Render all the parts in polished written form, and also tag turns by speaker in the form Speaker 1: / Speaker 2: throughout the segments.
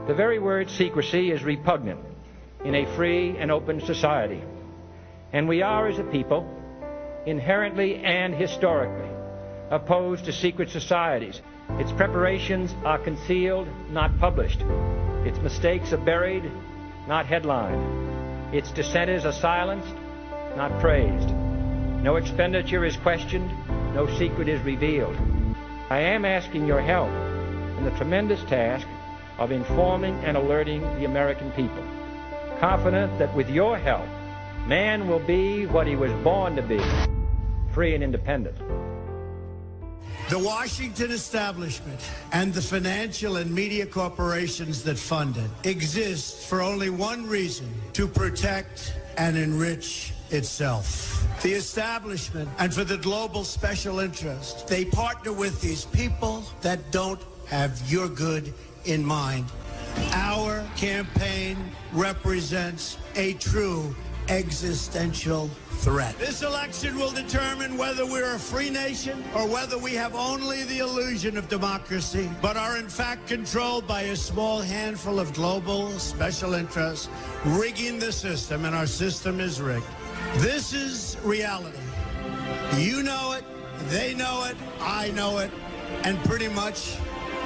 Speaker 1: The very word secrecy is repugnant in a free and open society. And we are, as a people, inherently and historically opposed to secret societies. Its preparations are concealed, not published. Its mistakes are buried, not headlined. Its dissenters are silenced, not praised. No expenditure is questioned, no secret is revealed. I am asking your help in the tremendous task of informing and alerting the American people, confident that with your help, man will be what he was born to be, free and independent.
Speaker 2: The Washington establishment and the financial and media corporations that fund it exist for only one reason: to protect and enrich itself. The establishment, and for the global special interest, they partner with these people that don't have your good in mind. Our campaign represents a true existential threat. This election will determine whether we're a free nation or whether we have only the illusion of democracy, but are in fact controlled by a small handful of global special interests rigging the system, and our system is rigged. This is reality. You know it, they know it, I know it, and pretty much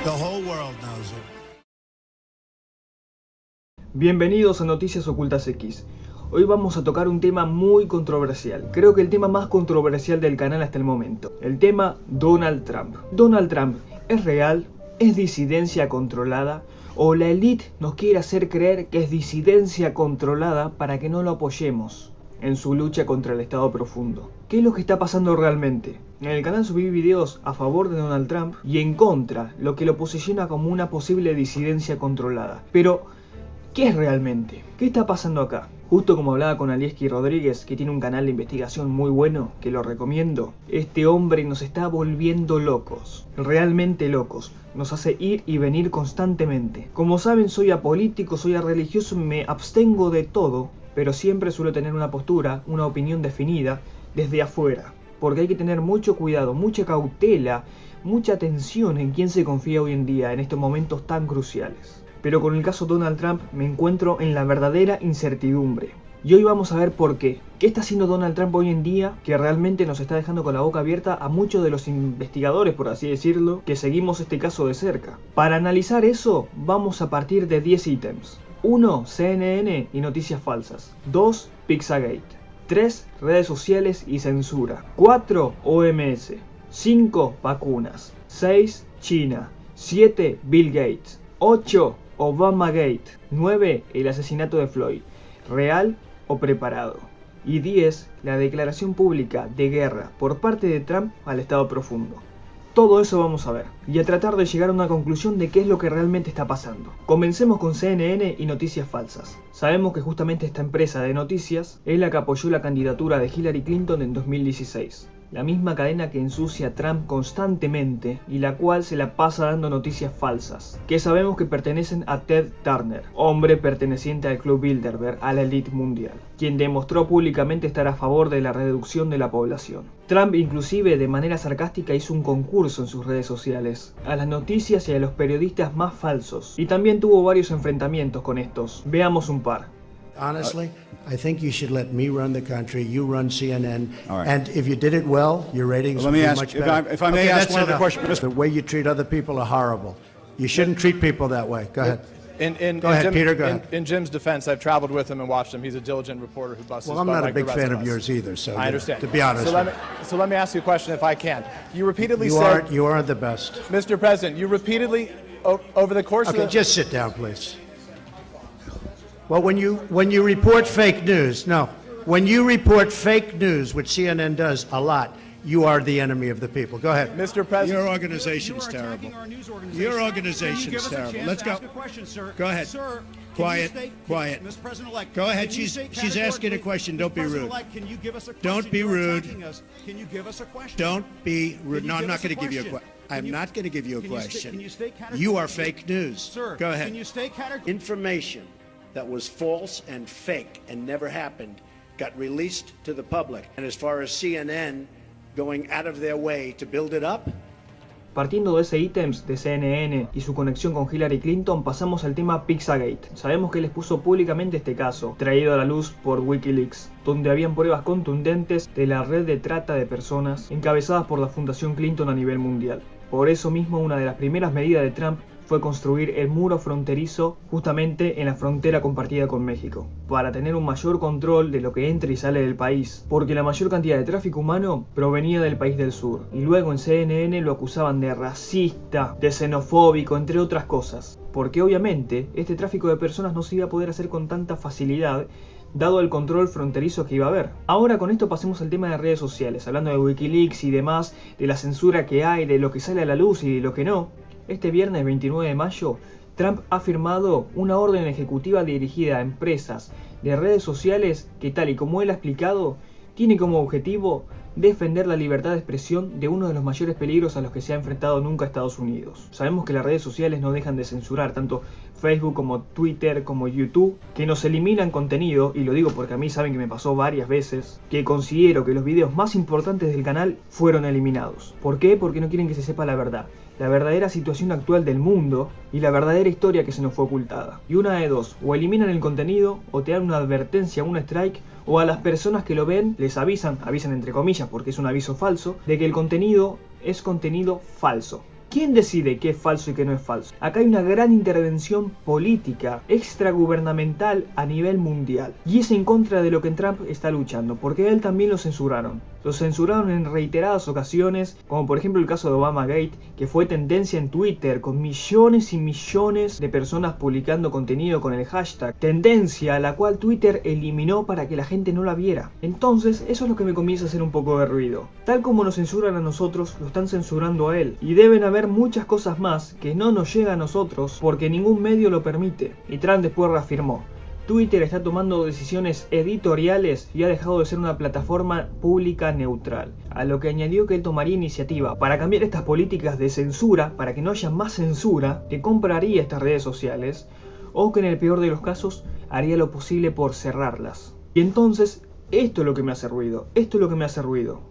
Speaker 2: the whole world knows it.
Speaker 3: Bienvenidos a Noticias Ocultas X. Hoy vamos a tocar un tema muy controversial. Creo que el tema más controversial del canal hasta el momento. El tema Donald Trump. ¿Donald Trump es real? ¿Es disidencia controlada? ¿O la élite nos quiere hacer creer que es disidencia controlada para que no lo apoyemos en su lucha contra el Estado profundo? ¿Qué es lo que está pasando realmente? En el canal subí videos a favor de Donald Trump y en contra, lo que lo posiciona como una posible disidencia controlada. Pero, ¿qué es realmente? ¿Qué está pasando acá? Justo como hablaba con Alieski Rodríguez, que tiene un canal de investigación muy bueno, que lo recomiendo, este hombre nos está volviendo locos, realmente locos, nos hace ir y venir constantemente. Como saben, soy apolítico, soy religioso, me abstengo de todo, pero siempre suelo tener una postura, una opinión definida desde afuera, porque hay que tener mucho cuidado, mucha cautela, mucha atención en quién se confía hoy en día, en estos momentos tan cruciales. Pero con el caso Donald Trump me encuentro en la verdadera incertidumbre. Y hoy vamos a ver por qué. ¿Qué está haciendo Donald Trump hoy en día que realmente nos está dejando con la boca abierta a muchos de los investigadores, por así decirlo, que seguimos este caso de cerca? Para analizar eso, vamos a partir de 10 ítems. 1. CNN y noticias falsas. 2. Pizzagate. 3. Redes sociales y censura. 4. OMS. 5. Vacunas. 6. China. 7. Bill Gates. 8. Obamagate. 9. El asesinato de Floyd. ¿Real o preparado? Y 10. La declaración pública de guerra por parte de Trump al Estado profundo. Todo eso vamos a ver, y a tratar de llegar a una conclusión de qué es lo que realmente está pasando. Comencemos con CNN y noticias falsas. Sabemos que justamente esta empresa de noticias es la que apoyó la candidatura de Hillary Clinton en 2016. La misma cadena que ensucia a Trump constantemente y la cual se la pasa dando noticias falsas, que sabemos que pertenecen a Ted Turner, hombre perteneciente al Club Bilderberg, a la élite mundial, quien demostró públicamente estar a favor de la reducción de la población. Trump inclusive de manera sarcástica hizo un concurso en sus redes sociales a las noticias y a los periodistas más falsos, y también tuvo varios enfrentamientos con estos. Veamos un par.
Speaker 2: Honestly, I think you should let me run the country, you run CNN,
Speaker 4: All right.
Speaker 2: and if you did it well, your ratings
Speaker 4: Well,
Speaker 2: would
Speaker 4: let me
Speaker 2: be
Speaker 4: ask-
Speaker 2: much
Speaker 4: if
Speaker 2: better.
Speaker 4: I may ask one other question.
Speaker 2: The way you treat other people are horrible. You shouldn't treat people that way. Go ahead. Go ahead, Peter, go ahead.
Speaker 5: In Jim's defense, I've traveled with him and watched him. He's a diligent reporter who busts
Speaker 2: Well,
Speaker 5: his
Speaker 2: I'm
Speaker 5: butt
Speaker 2: not a
Speaker 5: like the
Speaker 2: big
Speaker 5: rest
Speaker 2: fan
Speaker 5: of
Speaker 2: of
Speaker 5: us.
Speaker 2: yours either, so
Speaker 5: I understand.
Speaker 2: to be honest.
Speaker 5: So let me ask you a question if I can. You repeatedly
Speaker 2: you
Speaker 5: said,
Speaker 2: aren't the best.
Speaker 5: Mr. President, you repeatedly, over the course
Speaker 2: Okay,
Speaker 5: of the...
Speaker 2: just sit down, please. Well, when you report fake news, when you report fake news, which CNN does a lot, you are the enemy of the people. Go ahead.
Speaker 5: Mr. President,
Speaker 6: Your organization's terrible. Your organization's terrible. Let's go. Go ahead.
Speaker 7: Sir,
Speaker 6: Quiet. Quiet.
Speaker 7: Mr. President-elect,
Speaker 6: Go ahead.
Speaker 7: can you
Speaker 6: She's
Speaker 7: state
Speaker 6: asking a
Speaker 7: categorically-
Speaker 6: question. Don't be rude.
Speaker 7: President-elect, can you give us a question?
Speaker 6: Don't be
Speaker 7: You're
Speaker 6: rude.
Speaker 7: attacking us. Can you give us a question?
Speaker 6: Don't be rude.
Speaker 7: Can
Speaker 6: No,
Speaker 7: you
Speaker 6: I'm
Speaker 7: give
Speaker 6: not
Speaker 7: us a
Speaker 6: going to give you a
Speaker 7: question?
Speaker 6: question.
Speaker 7: Can
Speaker 6: I'm
Speaker 7: you-
Speaker 6: not going to give you a
Speaker 7: can you state-
Speaker 6: question.
Speaker 7: can you state
Speaker 6: You are
Speaker 7: categorically-
Speaker 6: fake news.
Speaker 7: Sir,
Speaker 6: Go ahead.
Speaker 7: can you state categorically?
Speaker 2: Information that was false and fake and never happened got released to the public. And as far as CNN going out of their way to build it up,
Speaker 3: Partiendo de ese ítems de CNN y su conexión con Hillary Clinton, pasamos al tema Pizzagate. Sabemos que él expuso públicamente este caso, traído a la luz por Wikileaks, donde habían pruebas contundentes de la red de trata de personas encabezadas por la Fundación Clinton a nivel mundial. Por eso mismo, una de las primeras medidas de Trump fue construir el muro fronterizo justamente en la frontera compartida con México, para tener un mayor control de lo que entra y sale del país, porque la mayor cantidad de tráfico humano provenía del país del sur, y luego en CNN lo acusaban de racista, de xenofóbico, entre otras cosas, porque obviamente este tráfico de personas no se iba a poder hacer con tanta facilidad, dado el control fronterizo que iba a haber. Ahora con esto pasemos al tema de redes sociales, hablando de Wikileaks y demás, de la censura que hay, de lo que sale a la luz y de lo que no. Este viernes 29 de mayo, Trump ha firmado una orden ejecutiva dirigida a empresas de redes sociales que, tal y como él ha explicado, tiene como objetivo defender la libertad de expresión de uno de los mayores peligros a los que se ha enfrentado nunca Estados Unidos. Sabemos que las redes sociales no dejan de censurar, tanto Facebook como Twitter como YouTube, que nos eliminan contenido, y lo digo porque a mí saben que me pasó varias veces, que considero que los videos más importantes del canal fueron eliminados. ¿Por qué? Porque no quieren que se sepa la verdad. La verdadera situación actual del mundo y la verdadera historia que se nos fue ocultada. Y una de dos, o eliminan el contenido, o te dan una advertencia, un strike, o a las personas que lo ven les avisan entre comillas porque es un aviso falso, de que el contenido es contenido falso. ¿Quién decide qué es falso y qué no es falso? Acá hay una gran intervención política, extragubernamental a nivel mundial. Y es en contra de lo que Trump está luchando, porque a él también lo censuraron. Lo censuraron en reiteradas ocasiones, como por ejemplo el caso de Obamagate, que fue tendencia en Twitter, con millones y millones de personas publicando contenido con el hashtag. Tendencia a la cual Twitter eliminó para que la gente no la viera. Entonces, eso es lo que me comienza a hacer un poco de ruido. Tal como nos censuran a nosotros, lo están censurando a él. Y deben haber muchas cosas más que no nos llega a nosotros porque ningún medio lo permite. Y Trump después reafirmó: Twitter está tomando decisiones editoriales y ha dejado de ser una plataforma pública neutral. A lo que añadió que él tomaría iniciativa para cambiar estas políticas de censura, para que no haya más censura, que compraría estas redes sociales, o que en el peor de los casos haría lo posible por cerrarlas. Y entonces, esto es lo que me hace ruido,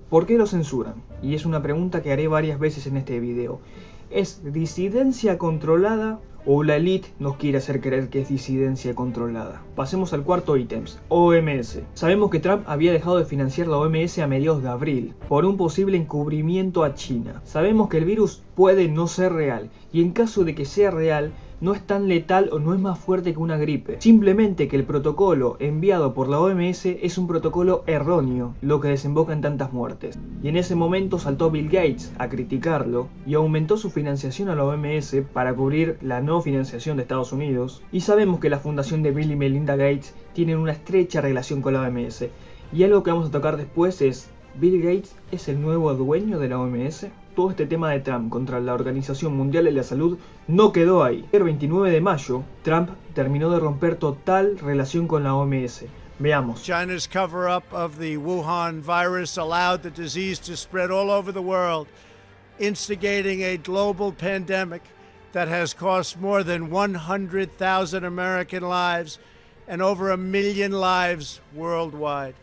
Speaker 3: ¿Por qué lo censuran? Y es una pregunta que haré varias veces en este video. ¿Es disidencia controlada o la élite nos quiere hacer creer que es disidencia controlada? Pasemos al cuarto ítem, OMS. Sabemos que Trump había dejado de financiar la OMS a mediados de abril por un posible encubrimiento a China. Sabemos que el virus puede no ser real, y en caso de que sea real, no es tan letal o no es más fuerte que una gripe. Simplemente que el protocolo enviado por la OMS es un protocolo erróneo, lo que desemboca en tantas muertes. Y en ese momento saltó Bill Gates a criticarlo y aumentó su financiación a la OMS para cubrir la no financiación de Estados Unidos. Y sabemos que la fundación de Bill y Melinda Gates tienen una estrecha relación con la OMS. Y algo que vamos a tocar después es: ¿Bill Gates es el nuevo dueño de la OMS? Todo este tema de Trump contra la Organización Mundial de la Salud no quedó ahí. El 29 de mayo, Trump terminó de romper total relación con la OMS. Veamos.
Speaker 2: China's cover-up of the Wuhan virus allowed the disease to spread all over the world, instigating a global pandemic that has cost more than 100,000 American lives and over 1 million lives worldwide.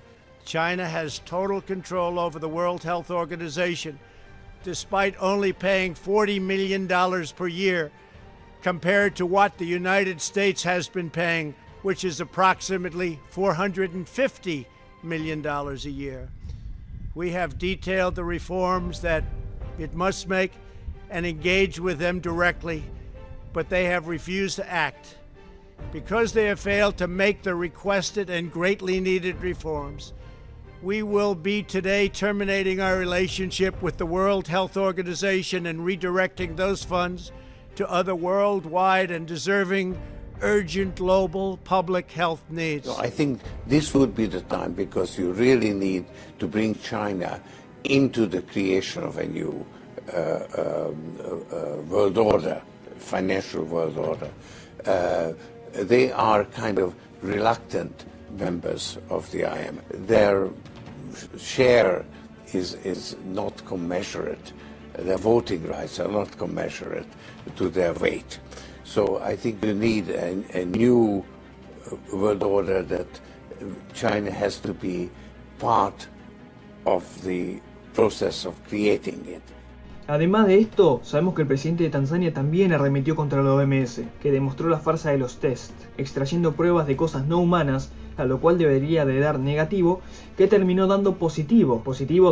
Speaker 2: China has total control over the World Health Organization, despite only paying $40 million per year, compared to what the United States has been paying, which is approximately $450 million a year. We have detailed the reforms that it must make and engage with them directly, but they have refused to act. Because they have failed to make the requested and greatly needed reforms, we will be today terminating our relationship with the World Health Organization and redirecting those funds to other worldwide and deserving urgent global public health needs.
Speaker 4: I think this would be the time, because you really need to bring China into the creation of a new world order, financial world order. They are kind of reluctant members of the IMF. Their share is not commensurate. Their voting rights are not commensurate to their weight. So I think you need a new world order that China has to be part of the process of creating it.
Speaker 3: Además de esto, sabemos que el presidente de Tanzania también arremetió contra la OMS, que demostró la farsa de los test, extrayendo pruebas de cosas no humanas, a lo cual debería de dar negativo, que terminó dando positivo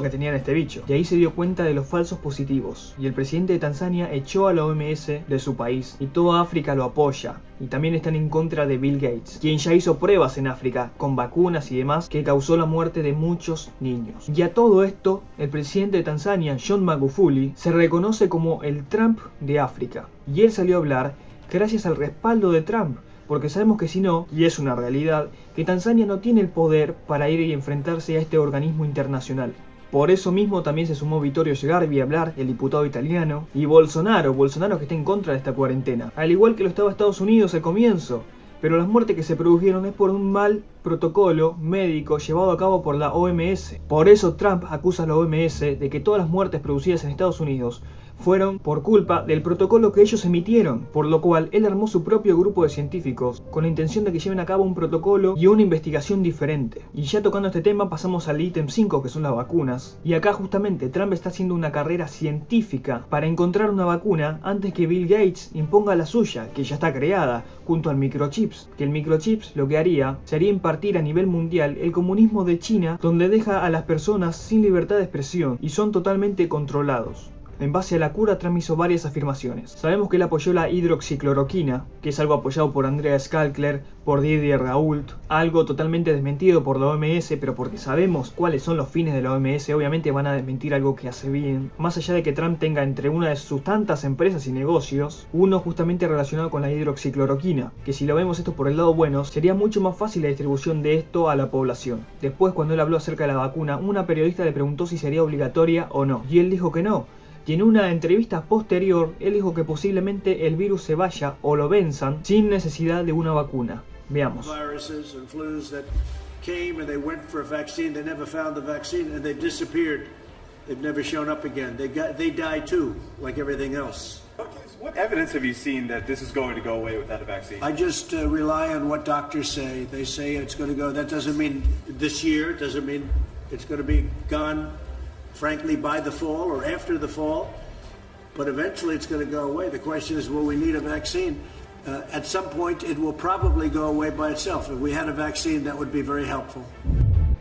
Speaker 3: que tenían este bicho. Y ahí se dio cuenta de los falsos positivos. Y el presidente de Tanzania echó a la OMS de su país. Y toda África lo apoya. Y también están en contra de Bill Gates, quien ya hizo pruebas en África, con vacunas y demás, que causó la muerte de muchos niños. Y a todo esto, el presidente de Tanzania, John Magufuli, se reconoce como el Trump de África. Y él salió a hablar gracias al respaldo de Trump. Porque sabemos que si no, y es una realidad, que Tanzania no tiene el poder para ir y enfrentarse a este organismo internacional. Por eso mismo también se sumó Vittorio Sgarbi a hablar, el diputado italiano, y Bolsonaro que está en contra de esta cuarentena, al igual que lo estaba Estados Unidos al comienzo. Pero las muertes que se produjeron es por un mal protocolo médico llevado a cabo por la OMS. Por eso Trump acusa a la OMS de que todas las muertes producidas en Estados Unidos fueron por culpa del protocolo que ellos emitieron, por lo cual él armó su propio grupo de científicos con la intención de que lleven a cabo un protocolo y una investigación diferente. Y ya tocando este tema pasamos al ítem 5, que son las vacunas, y acá justamente Trump está haciendo una carrera científica para encontrar una vacuna antes que Bill Gates imponga la suya, que ya está creada, junto al microchips, que el microchips lo que haría sería impartir a nivel mundial el comunismo de China, donde deja a las personas sin libertad de expresión y son totalmente controlados. En base a la cura, Trump hizo varias afirmaciones. Sabemos que él apoyó la hidroxicloroquina, que es algo apoyado por Andrea Skalkler, por Didier Raoult, algo totalmente desmentido por la OMS, pero porque sabemos cuáles son los fines de la OMS, obviamente van a desmentir algo que hace bien. Más allá de que Trump tenga entre una de sus tantas empresas y negocios, uno justamente relacionado con la hidroxicloroquina, que si lo vemos esto por el lado bueno, sería mucho más fácil la distribución de esto a la población. Después, cuando él habló acerca de la vacuna, una periodista le preguntó si sería obligatoria o no, y él dijo que no. Y en una entrevista posterior, él dijo que posiblemente el virus se vaya o lo venzan sin necesidad de una vacuna. Veamos.
Speaker 2: Viruses and flus that came and they went for a vaccine, they never found the vaccine and they disappeared. They've never shown up again. They died too, like everything else.
Speaker 8: What evidence have you seen that this is going to go away without a vaccine?
Speaker 2: I just rely on what doctors say. They say it's going to go. That doesn't mean this year. It doesn't mean it's going to be gone, frankly, by the fall or after the fall. But eventually it's going to go away. The question is, will we need a vaccine? At some point it will probably go away by itself. If we had a vaccine, that would be very helpful.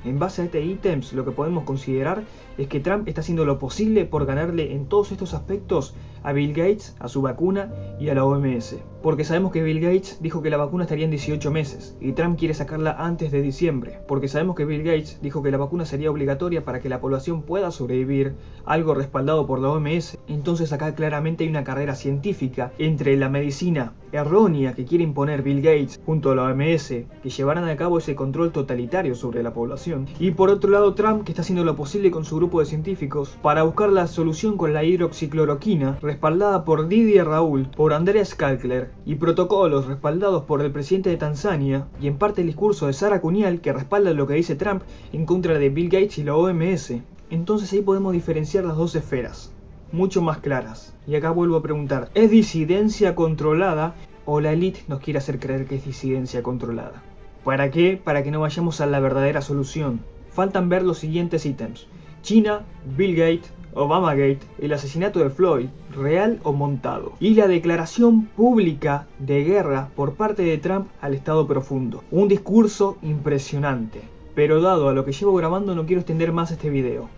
Speaker 3: En base a este ítems, lo que podemos considerar es que Trump está haciendo lo posible por ganarle en todos estos aspectos a Bill Gates, a su vacuna y a la OMS. Porque sabemos que Bill Gates dijo que la vacuna estaría en 18 meses y Trump quiere sacarla antes de diciembre. Porque sabemos que Bill Gates dijo que la vacuna sería obligatoria para que la población pueda sobrevivir, algo respaldado por la OMS. Entonces acá claramente hay una carrera científica entre la medicina errónea que quiere imponer Bill Gates junto a la OMS, que llevarán a cabo ese control totalitario sobre la población. Y por otro lado Trump, que está haciendo lo posible con su grupo de científicos para buscar la solución con la hidroxicloroquina, respaldada por Didier Raoult, por Andrea Skalkler, y protocolos respaldados por el presidente de Tanzania, y en parte el discurso de Sara Cunial, que respalda lo que dice Trump en contra de Bill Gates y la OMS. Entonces ahí podemos diferenciar las dos esferas, mucho más claras. Y acá vuelvo a preguntar, ¿es disidencia controlada o la élite nos quiere hacer creer que es disidencia controlada? ¿Para qué? Para que no vayamos a la verdadera solución. Faltan ver los siguientes ítems: China, Bill Gates, Obamagate, el asesinato de Floyd, real o montado, y la declaración pública de guerra por parte de Trump al Estado profundo. Un discurso impresionante, pero dado a lo que llevo grabando no quiero extender más este video,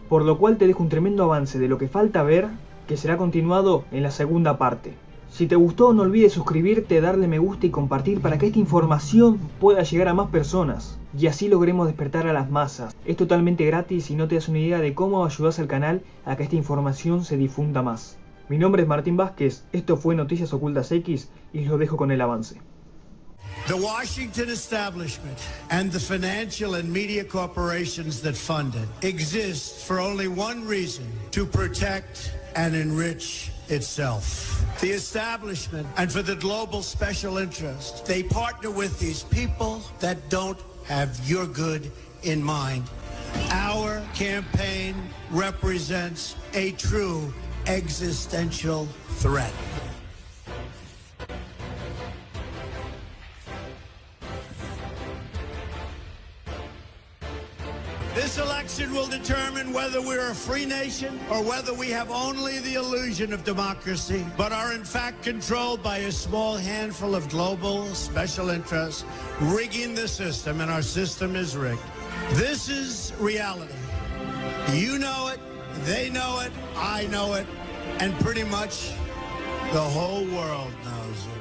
Speaker 3: por lo cual te dejo un tremendo avance de lo que falta ver, que será continuado en la segunda parte. Si te gustó, no olvides suscribirte, darle me gusta y compartir para que esta información pueda llegar a más personas y así logremos despertar a las masas. Es totalmente gratis y no te das una idea de cómo ayudas al canal a que esta información se difunda más. Mi nombre es Martín Vázquez, esto fue Noticias Ocultas X y los dejo con el avance.
Speaker 2: The Washington establishment and the financial and media corporations that fund it exist for only one reason: to protect and enrich itself. The establishment, and for the global special interest, they partner with these people that don't have your good in mind. Our campaign represents a true existential threat. This election will determine whether we're a free nation or whether we have only the illusion of democracy, but are in fact controlled by a small handful of global special interests rigging the system, and our system is rigged. This is reality. You know it, they know it, I know it, and pretty much the whole world knows it.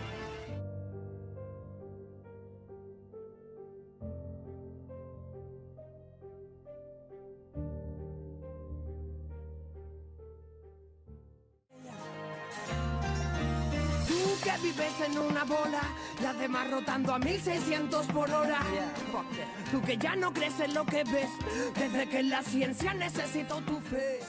Speaker 9: Que vives en una bola, las demás rotando a 1600 por hora. Tú que ya no crees en lo que ves, desde que en la ciencia necesito tu fe.